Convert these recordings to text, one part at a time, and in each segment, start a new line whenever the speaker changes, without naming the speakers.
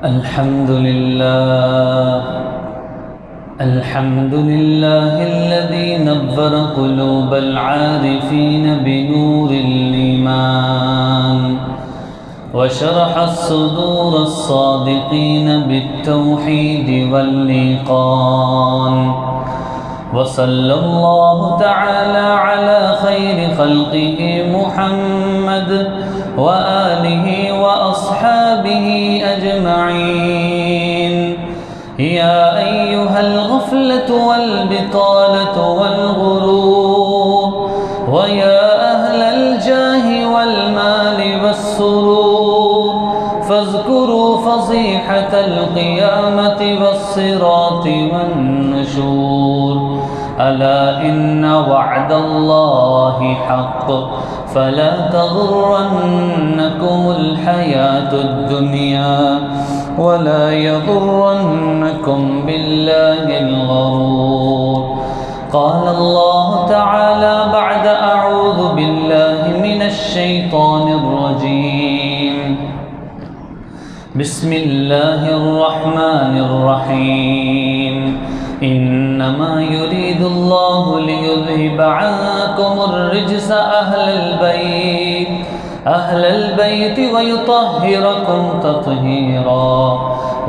الحمد لله الذي نور قلوب العارفين بنور الإيمان وشرح الصدور الصادقين بالتوحيد والإيقان، وصلى الله تعالى على خير خلقه محمد وآله وأصحابه أجمعين. يا أيها الغفلة والبطالة والغرور، ويا أهل الجاه والمال والسرور، فاذكروا فضيحة القيامة والصراط والنشور. ألا إن وعد الله حق فلا تغرنكم الحياة الدنيا ولا يغرنكم بالله الغرور. قال الله تعالى بعد أعوذ بالله من الشيطان الرجيم. بسم الله الرحمن الرحيم. إنما يريد الله ليذهب عنكم الرجس أهل البيت ويطهركم تطهيرا.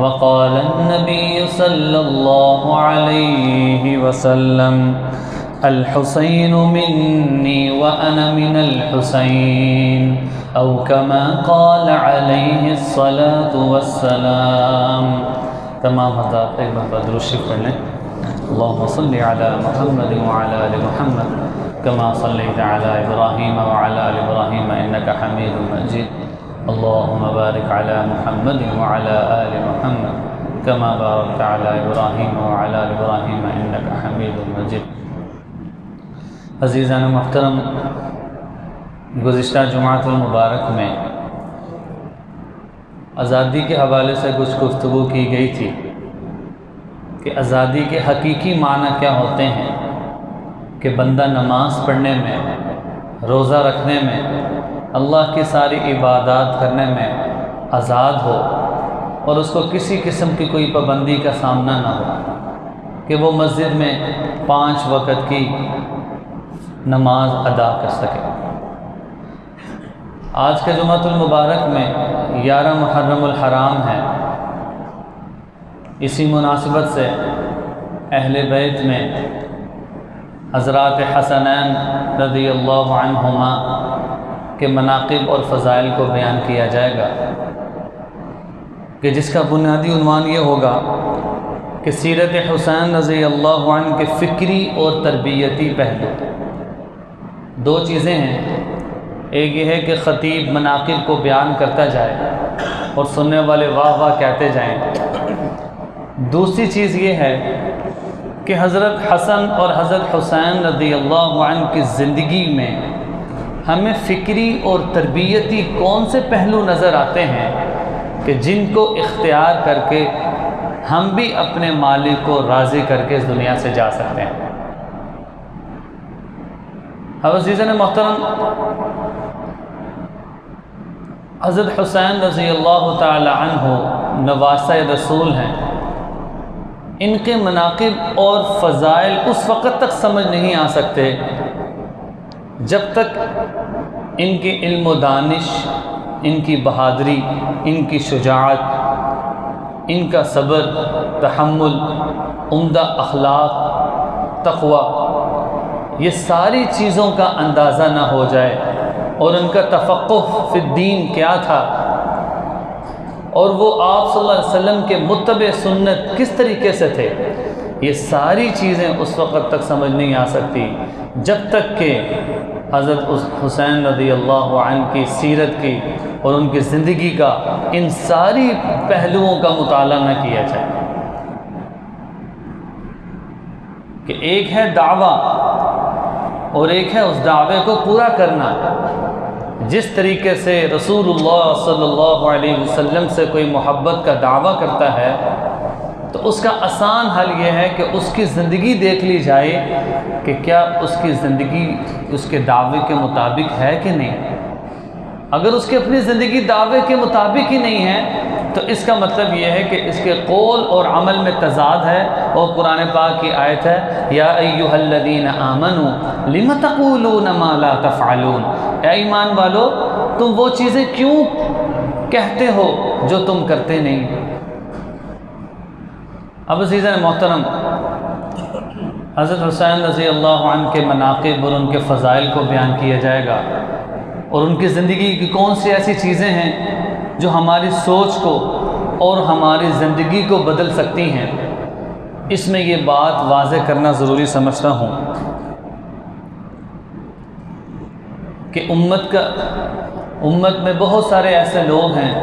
وقال النبي صلى الله عليه وسلم: الحسين مني وأنا من الحسين، أو كما قال عليه الصلاة والسلام. تمام حضرات ایک بار درود شریف پڑھ لیں. اللهم صل على محمد وعلى آل محمد كما صليت على إبراهيم وعلى آل إبراهيم إنك حميد مجيد. اللهم بارك على محمد وعلى آل محمد كما باركت على إبراهيم وعلى آل إبراهيم إنك حميد مجيد. عزیزان محترم، گزشتہ جمعۃ المبارک میں آزادی کے حوالے سے کچھ گفتگو کی گئی تھی کہ آزادی کے حقیقی معنی کیا ہوتے ہیں، کہ بندہ نماز پڑھنے میں، روزہ رکھنے میں، اللہ کی ساری عبادات کرنے میں آزاد ہو، اور اس کو کسی قسم کی کوئی پابندی کا سامنا نہ ہو، کہ وہ مسجد میں 5 وقت کی نماز ادا کر سکے. آج کے جمعۃ المبارک میں 11 محرم الحرام ہے. اسی مناسبت سے اہل بیت میں حضرات حسنین رضی اللہ عنہما کے مناقب اور فضائل کو بیان کیا جائے گا، کہ جس کا بنیادی عنوان یہ ہوگا کہ سیرت حسین رضی اللہ عنہ کے فکری اور تربیتی پہلو. 2 چیزیں ہیں، ایک یہ ہے کہ خطیب مناقب کو بیان کرتا جائے اور سننے والے واہ واہ کہتے جائیں. دوسری چیز یہ ہے کہ حضرت حسن اور حضرت حسین رضی اللہ عنہ کی زندگی میں ہمیں فکری اور تربیتی کون سے پہلو نظر آتے ہیں کہ جن کو اختیار کر کے ہم بھی اپنے مالک کو راضی کر کے اس دنیا سے جا سکتے ہیں. عزیزان محترم، حضرت حسین رضی اللہ تعالی عنہ نواسہ رسول ہیں. ان کے مناقب اور فضائل اس وقت تک سمجھ نہیں آ سکتے جب تک ان کی علم و دانش، ان کی بہادری، ان کی شجاعت، ان کا صبر، تحمل، عمدہ اخلاق، تقوی، یہ ساری چیزوں کا اندازہ نہ ہو جائے، اور ان کا تفقہ فی الدین کیا تھا، اور وہ آپ صلی اللہ علیہ وسلم کے متبع سنت کس طریقے سے تھے. یہ ساری چیزیں اس وقت تک سمجھ نہیں آ سکتی جب تک کہ حضرت حسین رضی اللہ عنہ کی سیرت کی اور ان کی زندگی کا ان ساری پہلوؤں کا مطالعہ نہ کیا جائے. کہ ایک ہے دعویٰ اور ایک ہے اس دعوے کو پورا کرنا. جس طریقے سے رسول اللہ صلی اللہ علیہ وسلم سے کوئی محبت کا دعویٰ کرتا ہے تو اس کا آسان حل یہ ہے کہ اس کی زندگی دیکھ لی جائے کہ کیا اس کی زندگی اس کے دعوے کے مطابق ہے کہ نہیں. اگر اس کی اپنی زندگی دعوے کے مطابق ہی نہیں ہے تو اس کا مطلب یہ ہے کہ اس کے قول اور عمل میں تضاد ہے، اور قرآن پاک کی آیت ہے یا ایھا الذین آمنوا لم تقولون ما لا تفعلون، اے ایمان والو تم وہ چیزیں کیوں کہتے ہو جو تم کرتے نہیں۔ اب عزیزان محترم، حضرت حسین رضی اللہ عنہ کے مناقب اور ان کے فضائل کو بیان کیا جائے گا، اور ان کی زندگی کی کون سی ایسی چیزیں ہیں جو ہماری سوچ کو اور ہماری زندگی کو بدل سکتی ہیں۔ اس میں یہ بات واضح کرنا ضروری سمجھتا ہوں کہ امت میں بہت سارے ایسے لوگ ہیں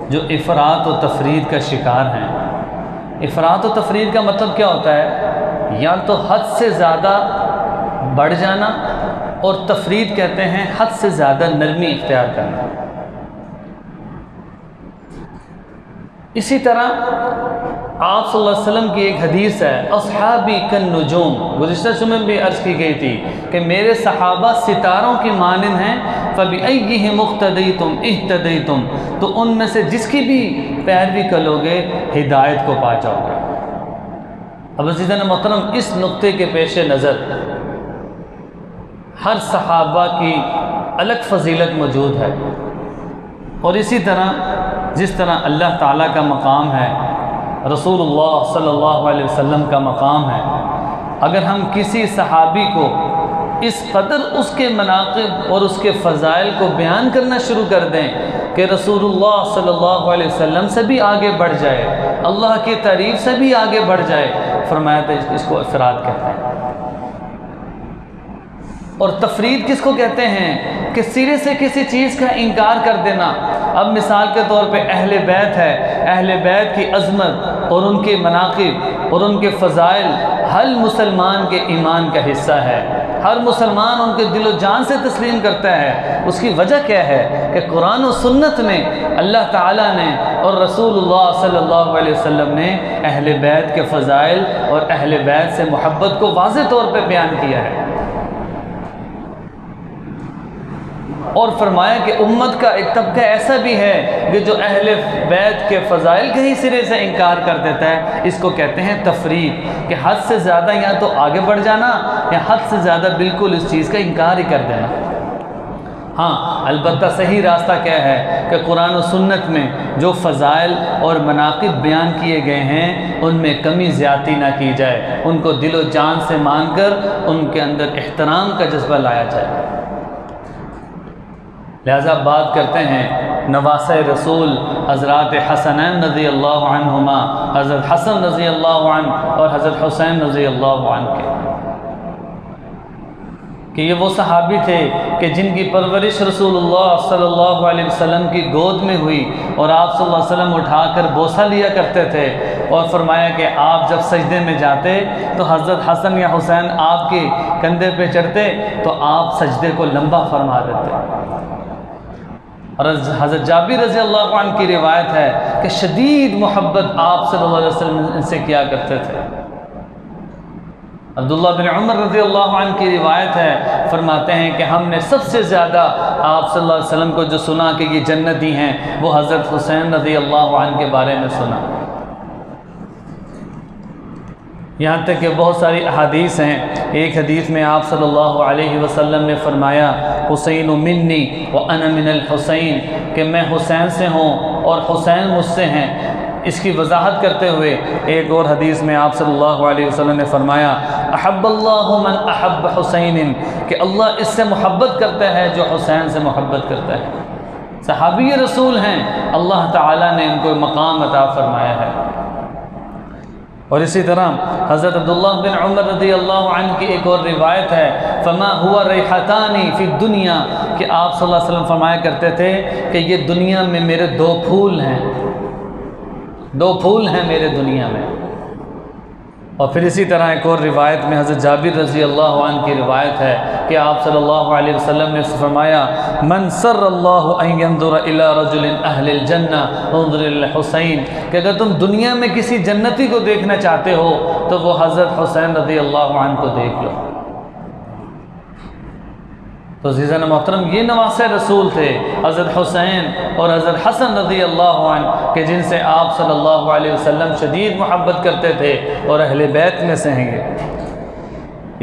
جو افراط و تفرید کا شکار ہیں۔ افراط و تفرید کا مطلب کیا ہوتا ہے؟ یا تو حد سے زیادہ بڑھ جانا، اور تفرید کہتے ہیں حد سے زیادہ نرمی اختیار کرنا۔ اسی طرح آپ صلی اللہ علیہ وسلم کی ایک حدیث ہے اصحابی کالنجوم، گزشتہ جمعے میں بھی عرض کی گئی تھی کہ میرے صحابہ ستاروں کی مانند ہیں، فَبِأَيِّهِمُ اقْتَدَيْتُمْ اهْتَدَيْتُمْ، تو ان میں سے جس کی بھی پیروی کرو گے ہدایت کو پا جاؤ گے۔ اب عزیزان محترم، اس نقطے کے پیش نظر ہر صحابہ کی الگ فضیلت موجود ہے، اور اسی طرح جس طرح اللہ تعالیٰ کا مقام ہے، رسول اللہ صلی اللہ علیہ وسلم کا مقام ہے، اگر ہم کسی صحابی کو اس قدر اس کے مناقب اور اس کے فضائل کو بیان کرنا شروع کر دیں کہ رسول اللہ صلی اللہ علیہ وسلم سے بھی آگے بڑھ جائے، اللہ کی تعریف سے بھی آگے بڑھ جائے، فرمایا تھا اس کو افراد کہتے ہیں۔ اور تفرید کس کو کہتے ہیں؟ کہ سرے سے کسی چیز کا انکار کر دینا۔ اب مثال کے طور پہ اہل بیت ہے، اہل بیت کی عظمت اور ان کے مناقب اور ان کے فضائل ہر مسلمان کے ایمان کا حصہ ہے، ہر مسلمان ان کے دل و جان سے تسلیم کرتا ہے۔ اس کی وجہ کیا ہے؟ کہ قرآن و سنت میں اللہ تعالیٰ نے اور رسول اللہ صلی اللہ علیہ وسلم نے اہل بیت کے فضائل اور اہل بیت سے محبت کو واضح طور پہ بیان کیا ہے، اور فرمایا کہ امت کا ایک طبقہ ایسا بھی ہے کہ جو اہل بیت کے فضائل کے ہی سرے سے انکار کر دیتا ہے۔ اس کو کہتے ہیں تفرید، کہ حد سے زیادہ یا تو آگے بڑھ جانا یا حد سے زیادہ بالکل اس چیز کا انکار ہی کر دینا۔ ہاں البتہ صحیح راستہ کیا ہے کہ قرآن و سنت میں جو فضائل اور مناقب بیان کیے گئے ہیں ان میں کمی زیادتی نہ کی جائے، ان کو دل و جان سے مان کر ان کے اندر احترام کا جذبہ لایا جائے۔ لہذا بات کرتے ہیں نواسہ رسول حضرات حسنین رضی اللہ عنہما، حضرت حسن رضی اللہ عنہ اور حضرت حسین رضی اللہ عنہ کے، کہ یہ وہ صحابی تھے کہ جن کی پرورش رسول اللہ صلی اللہ علیہ وسلم کی گود میں ہوئی، اور آپ صلی اللہ علیہ وسلم اٹھا کر بوسہ لیا کرتے تھے، اور فرمایا کہ آپ جب سجدے میں جاتے تو حضرت حسن یا حسین آپ کے کندھے پہ چڑھتے تو آپ سجدے کو لمبا فرما دیتے۔ اور حضرت جابر رضی اللہ عنہ کی روایت ہے کہ شدید محبت آپ صلی اللہ علیہ وسلم ان سے کیا کرتے تھے۔ عبداللہ بن عمر رضی اللہ عنہ کی روایت ہے، فرماتے ہیں کہ ہم نے سب سے زیادہ آپ صلی اللہ علیہ وسلم کو جو سنا کہ یہ جنتی ہیں وہ حضرت حسین رضی اللہ عنہ کے بارے میں سنا۔ یہاں تک کہ بہت ساری احادیث ہیں، ایک حدیث میں آپ صلی اللہ علیہ وسلم نے فرمایا حسین منی وانا من الحسین، کہ میں حسین سے ہوں اور حسین مجھ سے ہیں۔ اس کی وضاحت کرتے ہوئے ایک اور حدیث میں آپ صلی اللہ علیہ وسلم نے فرمایا احب اللہ من احب حسین، کہ اللہ اس سے محبت کرتا ہے جو حسین سے محبت کرتا ہے۔ صحابی رسول ہیں، اللہ تعالیٰ نے ان کو مقام عطا فرمایا ہے۔ اور اسی طرح حضرت عبداللہ بن عمر رضی اللہ عنہ کی ایک اور روایت ہے فما ہوا ریحتانی فی الدنیا، کہ آپ صلی اللہ علیہ وسلم فرمایا کرتے تھے کہ یہ دنیا میں میرے دو پھول ہیں، دو پھول ہیں میرے دنیا میں۔ اور پھر اسی طرح ایک اور روایت میں حضرت جابر رضی اللہ عنہ کی روایت ہے کہ آپ صلی اللہ علیہ وسلم نے فرمایا من سر اللہ ان ينظر الى رجل اہل الجنہ انظر الحسین، کہ اگر تم دنیا میں کسی جنتی کو دیکھنا چاہتے ہو تو وہ حضرت حسین رضی اللہ عنہ کو دیکھ لو۔ تو عزیزان محترم یہ نواسۂ رسول تھے حضرت حسین اور حضرت حسن رضی اللہ عنہ کہ جن سے آپ صلی اللہ علیہ وسلم شدید محبت کرتے تھے اور اہل بیت میں سے ہیں یہ۔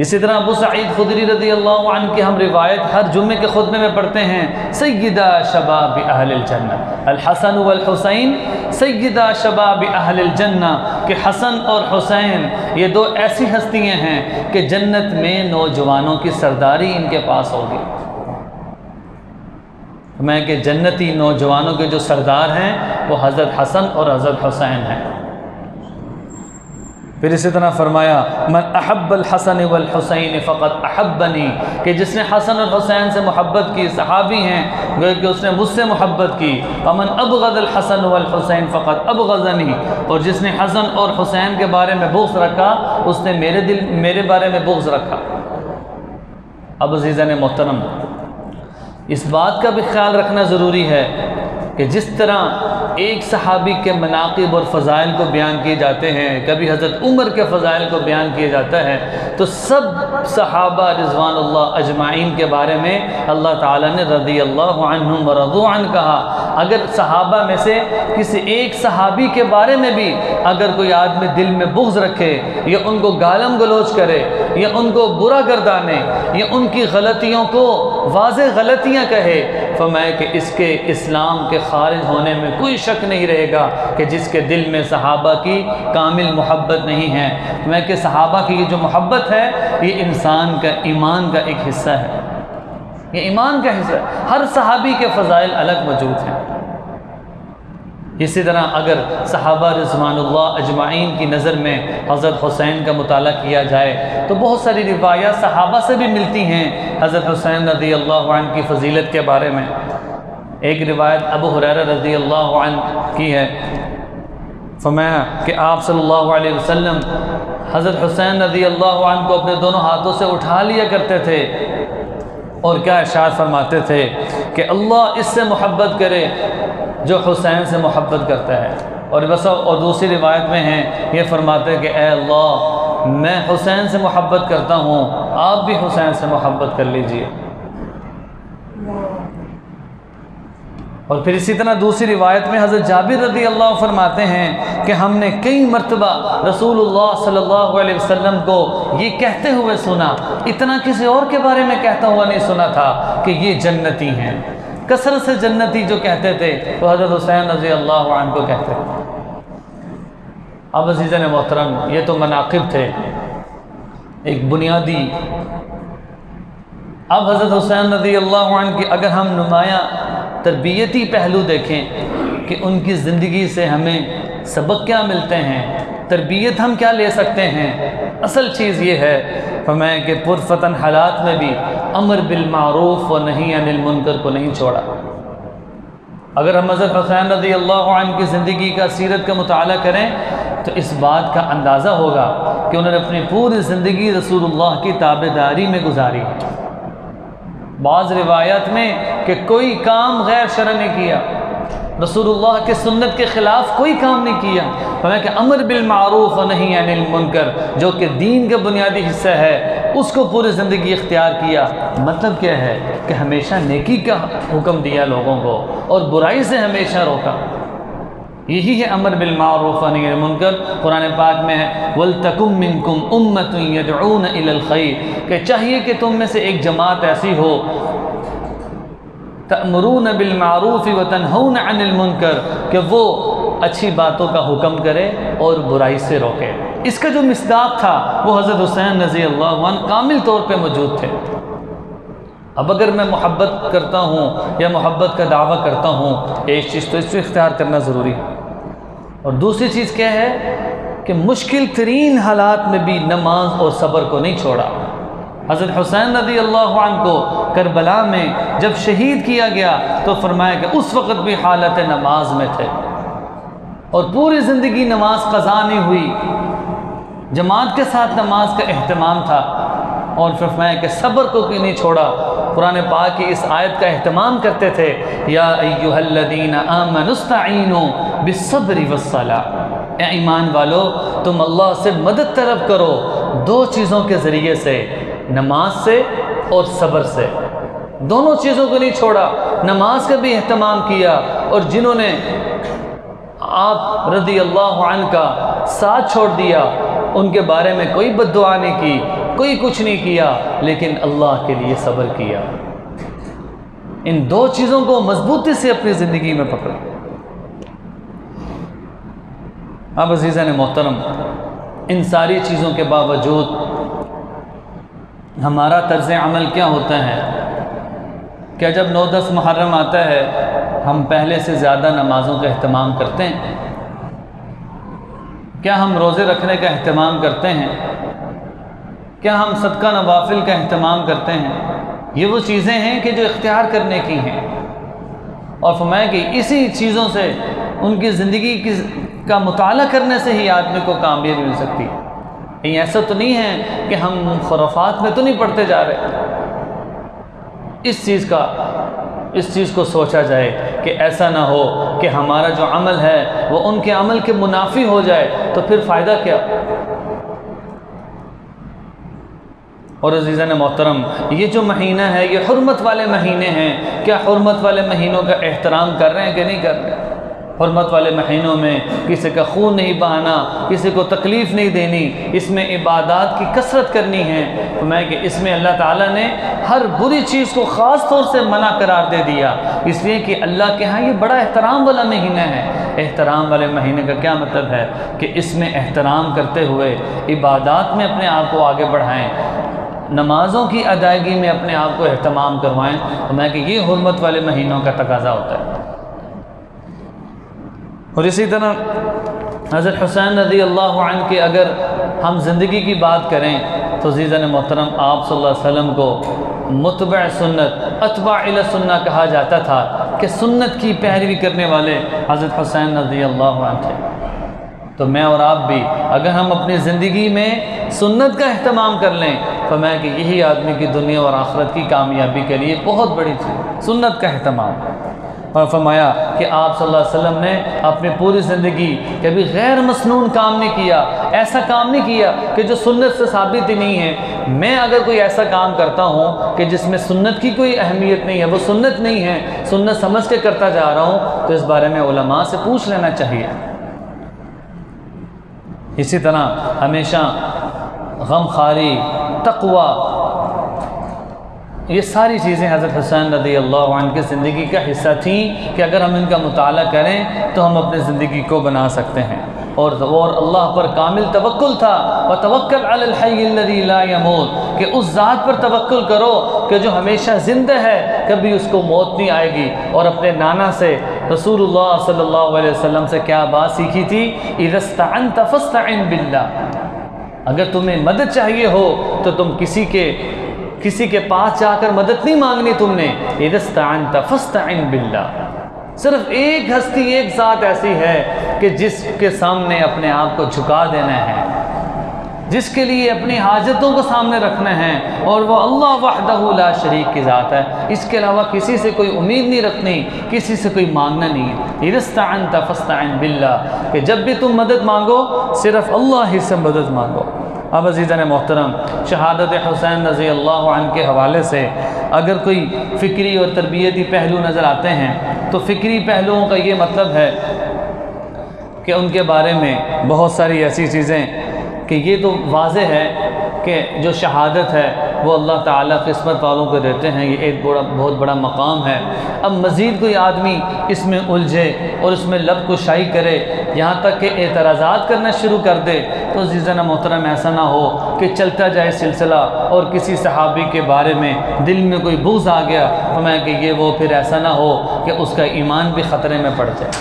اسی طرح ابو سعید خدری رضی اللہ عنہ کی ہم روایت ہر جمعے کے خطبے میں پڑھتے ہیں، سیدہ شباب اہل الجنہ، الحسن والحسین سیدہ شباب اہل الجنہ، کہ حسن اور حسین یہ دو ایسی ہستیاں ہیں کہ جنت میں نوجوانوں کی سرداری ان کے پاس ہوگی۔ میں کہ جنتی نوجوانوں کے جو سردار ہیں وہ حضرت حسن اور حضرت حسین ہیں۔ پھر اسی طرح فرمایا من احب الحسن والحسین فقط احبنی، کہ جس نے حسن اور حسین سے محبت کی، صحابی ہیں گویا کہ اس نے مجھ سے محبت کی، ومن ابغض الحسن والحسین فقط ابغضنی، اور جس نے حسن اور حسین کے بارے میں بغض رکھا اس نے میرے بارے میں بغض رکھا۔ اب عزیزان محترم اس بات کا بھی خیال رکھنا ضروری ہے کہ جس طرح ایک صحابی کے مناقب اور فضائل کو بیان کیے جاتے ہیں، کبھی حضرت عمر کے فضائل کو بیان کیا جاتا ہے، تو سب صحابہ رضوان اللہ اجمعین کے بارے میں اللہ تعالیٰ نے رضی اللہ عنہم ورضوا عنہ کہا۔ اگر صحابہ میں سے کسی ایک صحابی کے بارے میں بھی اگر کوئی آدمی دل میں بغض رکھے یا ان کو گالم گلوچ کرے یا ان کو برا گردانے یا ان کی غلطیوں کو واضح غلطیاں کہے، فرمایا کہ اس کے اسلام کے خارج ہونے میں کوئی شک نہیں رہے گا کہ جس کے دل میں صحابہ کی کامل محبت نہیں ہے۔ میں کہ صحابہ کی جو محبت ہے یہ انسان کا ایمان کا ایک حصہ ہے، یہ ایمان کا حصہ ہے۔ ہر صحابی کے فضائل الگ موجود ہیں۔ اسی طرح اگر صحابہ رضوان اللہ اجمعین کی نظر میں حضرت حسین کا مطالعہ کیا جائے تو بہت ساری روایات صحابہ سے بھی ملتی ہیں حضرت حسین رضی اللہ عنہ کی فضیلت کے بارے میں۔ ایک روایت ابو ہریرہ رضی اللہ عنہ کی ہے، فرمایا کہ آپ صلی اللہ علیہ وسلم حضرت حسین رضی اللہ عنہ کو اپنے دونوں ہاتھوں سے اٹھا لیا کرتے تھے اور کیا ارشاد فرماتے تھے کہ اللہ اس سے محبت کرے جو حسین سے محبت کرتا ہے، اور دوسری روایت میں ہیں یہ فرماتے ہیں کہ اے اللہ میں حسین سے محبت کرتا ہوں، آپ بھی حسین سے محبت کر لیجئے۔ اور پھر اسی طرح دوسری روایت میں حضرت جابر رضی اللہ عنہ فرماتے ہیں کہ ہم نے کئی مرتبہ رسول اللہ صلی اللہ علیہ وسلم کو یہ کہتے ہوئے سنا، اتنا کسی اور کے بارے میں کہتا ہوا نہیں سنا تھا کہ یہ جنتی ہیں۔ کثرت سے جنتی جو کہتے تھے وہ حضرت حسین رضی اللہ عنہ کو کہتے تھے۔ اب عزیزان محترم یہ تو مناقب تھے ایک بنیادی۔ اب حضرت حسین رضی اللہ عنہ کی اگر ہم نمایاں تربیتی پہلو دیکھیں کہ ان کی زندگی سے ہمیں سبق کیا ملتے ہیں، تربیت ہم کیا لے سکتے ہیں، اصل چیز یہ ہے فرمایا کہ پرفتن حالات میں بھی امر بالمعروف و نہی عن المنکر کو نہیں چھوڑا۔ اگر ہم حضرت حسین رضی اللہ عنہ کی زندگی کا سیرت کا مطالعہ کریں تو اس بات کا اندازہ ہوگا کہ انہوں نے اپنی پوری زندگی رسول اللہ کی تابعداری میں گزاری۔ بعض روایات میں کہ کوئی کام غیر شرع نہیں کیا، رسول اللہ کے سنت کے خلاف کوئی کام نہیں کیا، فرمایا کہ امر بالمعروف و نہی عن المنکر جو کہ دین کا بنیادی حصہ ہے اس کو پوری زندگی اختیار کیا۔ مطلب کیا ہے کہ ہمیشہ نیکی کا حکم دیا لوگوں کو اور برائی سے ہمیشہ روکا، یہی ہے امر بالمعروف و نہی عن المنکر۔ قرآن پاک میں ہے وَلْتَكُمْ مِنْكُمْ أُمَّةٌ يَدْعُونَ إِلَى الْخَيْرِ، کہ چاہیے کہ تم میں سے ایک جماعت ایسی ہو تأمرون بالمعروف وتنہون عن المنکر، کہ وہ اچھی باتوں کا حکم کرے اور برائی سے روکے۔ اس کا جو مصداق تھا وہ حضرت حسین رضی اللہ عنہ کامل طور پہ موجود تھے۔ اب اگر میں محبت کرتا ہوں یا محبت کا دعویٰ کرتا ہوں ایک چیز تو اس کو اختیار کرنا ضروری ہے، اور دوسری چیز کیا ہے کہ مشکل ترین حالات میں بھی نماز اور صبر کو نہیں چھوڑا۔ حضرت حسین رضی اللہ عنہ کو کربلا میں جب شہید کیا گیا تو فرمایا کہ اس وقت بھی حالت نماز میں تھے اور پوری زندگی نماز قضا نہیں ہوئی، جماعت کے ساتھ نماز کا اہتمام تھا، اور فرمایا کہ صبر کو کیوں نہیں چھوڑا۔ قرآن پاک کی اس آیت کا اہتمام کرتے تھے یا ایھا الذین آمنوا استعینوا بالصبر والصلاۃ، اے ایمان والو تم اللہ سے مدد طلب کرو دو چیزوں کے ذریعے سے، نماز سے اور صبر سے۔ دونوں چیزوں کو نہیں چھوڑا، نماز کا بھی اہتمام کیا، اور جنہوں نے آپ رضی اللہ عنہ کا ساتھ چھوڑ دیا ان کے بارے میں کوئی بد دعا نہیں کی، کوئی کچھ نہیں کیا، لیکن اللہ کے لیے صبر کیا۔ ان دو چیزوں کو مضبوطی سے اپنی زندگی میں پکڑا۔ اب عزیزان محترم، ان ساری چیزوں کے باوجود ہمارا طرز عمل کیا ہوتا ہے؟ کیا جب 9-10 محرم آتا ہے ہم پہلے سے زیادہ نمازوں کا اہتمام کرتے ہیں؟ کیا ہم روزے رکھنے کا اہتمام کرتے ہیں؟ کیا ہم صدقہ نوافل کا اہتمام کرتے ہیں؟ یہ وہ چیزیں ہیں کہ جو اختیار کرنے کی ہیں، اور فرمایا کہ اسی چیزوں سے، ان کی زندگی کا مطالعہ کرنے سے ہی آدمی کو کامیابی مل سکتی ہے۔ کہیں ایسا تو نہیں ہے کہ ہم خرافات میں تو نہیں پڑھتے جا رہے۔ اس چیز کو سوچا جائے کہ ایسا نہ ہو کہ ہمارا جو عمل ہے وہ ان کے عمل کے منافی ہو جائے، تو پھر فائدہ کیا؟ اور عزیزان محترم، یہ جو مہینہ ہے یہ حرمت والے مہینے ہیں، کیا حرمت والے مہینوں کا احترام کر رہے ہیں کہ نہیں کر رہے؟ حرمت والے مہینوں میں کسی کا خون نہیں بہانا، کسی کو تکلیف نہیں دینی، اس میں عبادات کی کثرت کرنی ہے۔ تو میں کہ اس میں اللہ تعالیٰ نے ہر بری چیز کو خاص طور سے منع قرار دے دیا، اس لیے کہ اللہ کے ہاں یہ بڑا احترام والا مہینہ ہے۔ احترام والے مہینے کا کیا مطلب ہے؟ کہ اس میں احترام کرتے ہوئے عبادات میں اپنے آپ کو آگے بڑھائیں، نمازوں کی ادائیگی میں اپنے آپ کو اہتمام کروائیں۔ تو میں کہ یہ حرمت والے مہینوں کا تقاضا ہوتا ہے۔ اور اسی طرح حضرت حسین رضی اللہ عنہ کے اگر ہم زندگی کی بات کریں تو عزیزان محترم، آپ صلی اللہ علیہ وسلم کو متبع سنت، اتباع الی سنہ کہا جاتا تھا، کہ سنت کی پیروی کرنے والے حضرت حسین رضی اللہ عنہ تھے۔ تو میں اور آپ بھی اگر ہم اپنی زندگی میں سنت کا اہتمام کر لیں تو میں کہ یہی آدمی کی دنیا اور آخرت کی کامیابی کے لیے بہت بڑی چیز، سنت کا اہتمام۔ اور فرمایا کہ آپ صلی اللہ علیہ وسلم نے اپنی پوری زندگی کبھی غیر مسنون کام نہیں کیا، ایسا کام نہیں کیا کہ جو سنت سے ثابت ہی نہیں ہے۔ میں اگر کوئی ایسا کام کرتا ہوں کہ جس میں سنت کی کوئی اہمیت نہیں ہے، وہ سنت نہیں ہے، سنت سمجھ کے کرتا جا رہا ہوں، تو اس بارے میں علماء سے پوچھ لینا چاہیے۔ اسی طرح ہمیشہ غم خاری، تقوی، یہ ساری چیزیں حضرت حسین رضی اللہ عنہ کی زندگی کا حصہ تھیں کہ اگر ہم ان کا مطالعہ کریں تو ہم اپنی زندگی کو بنا سکتے ہیں۔ اور اللہ پر کامل توکل تھا، وَتَوَكَّلْ عَلَى الْحَيِّ الَّذِي لَا يَمُوتُ، کہ اس ذات پر توکل کرو کہ جو ہمیشہ زندہ ہے، کبھی اس کو موت نہیں آئے گی۔ اور اپنے نانا سے رسول اللہ صلی اللہ علیہ وسلم سے کیا بات سیکھی تھی؟ اِذَا اسْتَعَنْتَ فَاسْتَعِنْ بِاللَّهِ، اگر تمہیں مدد چاہیے ہو تو تم کسی کے پاس جا کر مدد نہیں مانگنی تم نے، اِذَا اسْتَعَنْتَ فَاسْتَعِنْ بِاللَّهِ۔ صرف ایک ہستی، ایک ذات ایسی ہے کہ جس کے سامنے اپنے آپ کو جھکا دینا ہے، جس کے لیے اپنی حاجتوں کو سامنے رکھنا ہے، اور وہ اللہ وحدہ لا شریک کی ذات ہے۔ اس کے علاوہ کسی سے کوئی امید نہیں رکھنی، کسی سے کوئی مانگنا نہیں ہے۔ اِذَا اسْتَعَنْتَ فَاسْتَعِنْ بِاللَّهِ، کہ جب بھی تم مدد مانگو صرف اللہ ہی سے مدد مانگو۔ اب عزیزان محترم، شہادت حسین رضی اللہ عنہ کے حوالے سے اگر کوئی فکری اور تربیتی پہلو نظر آتے ہیں تو فکری پہلوؤں کا یہ مطلب ہے کہ ان کے بارے میں بہت ساری ایسی چیزیں کہ یہ تو واضح ہے کہ جو شہادت ہے وہ اللہ تعالیٰ قسمت والوں کو دیتے ہیں، یہ ایک بہت بڑا مقام ہے۔ اب مزید کوئی آدمی اس میں الجھے اور اس میں لب کشائی کرے، یہاں تک کہ اعتراضات کرنا شروع کر دے، تو عزیزان محترم ایسا نہ ہو کہ چلتا جائے سلسلہ اور کسی صحابی کے بارے میں دل میں کوئی بغض آ گیا تو میں کہ یہ وہ پھر ایسا نہ ہو کہ اس کا ایمان بھی خطرے میں پڑ جائے۔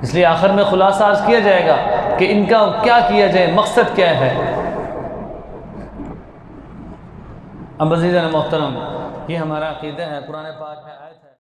اس لیے آخر میں خلاصہ عرض کیا جائے گا کہ ان کا کیا کیا جائے، مقصد کیا ہے۔ اب عزیزان محترم، یہ ہمارا عقیدہ ہے، قرآن پاک میں آیت ہے۔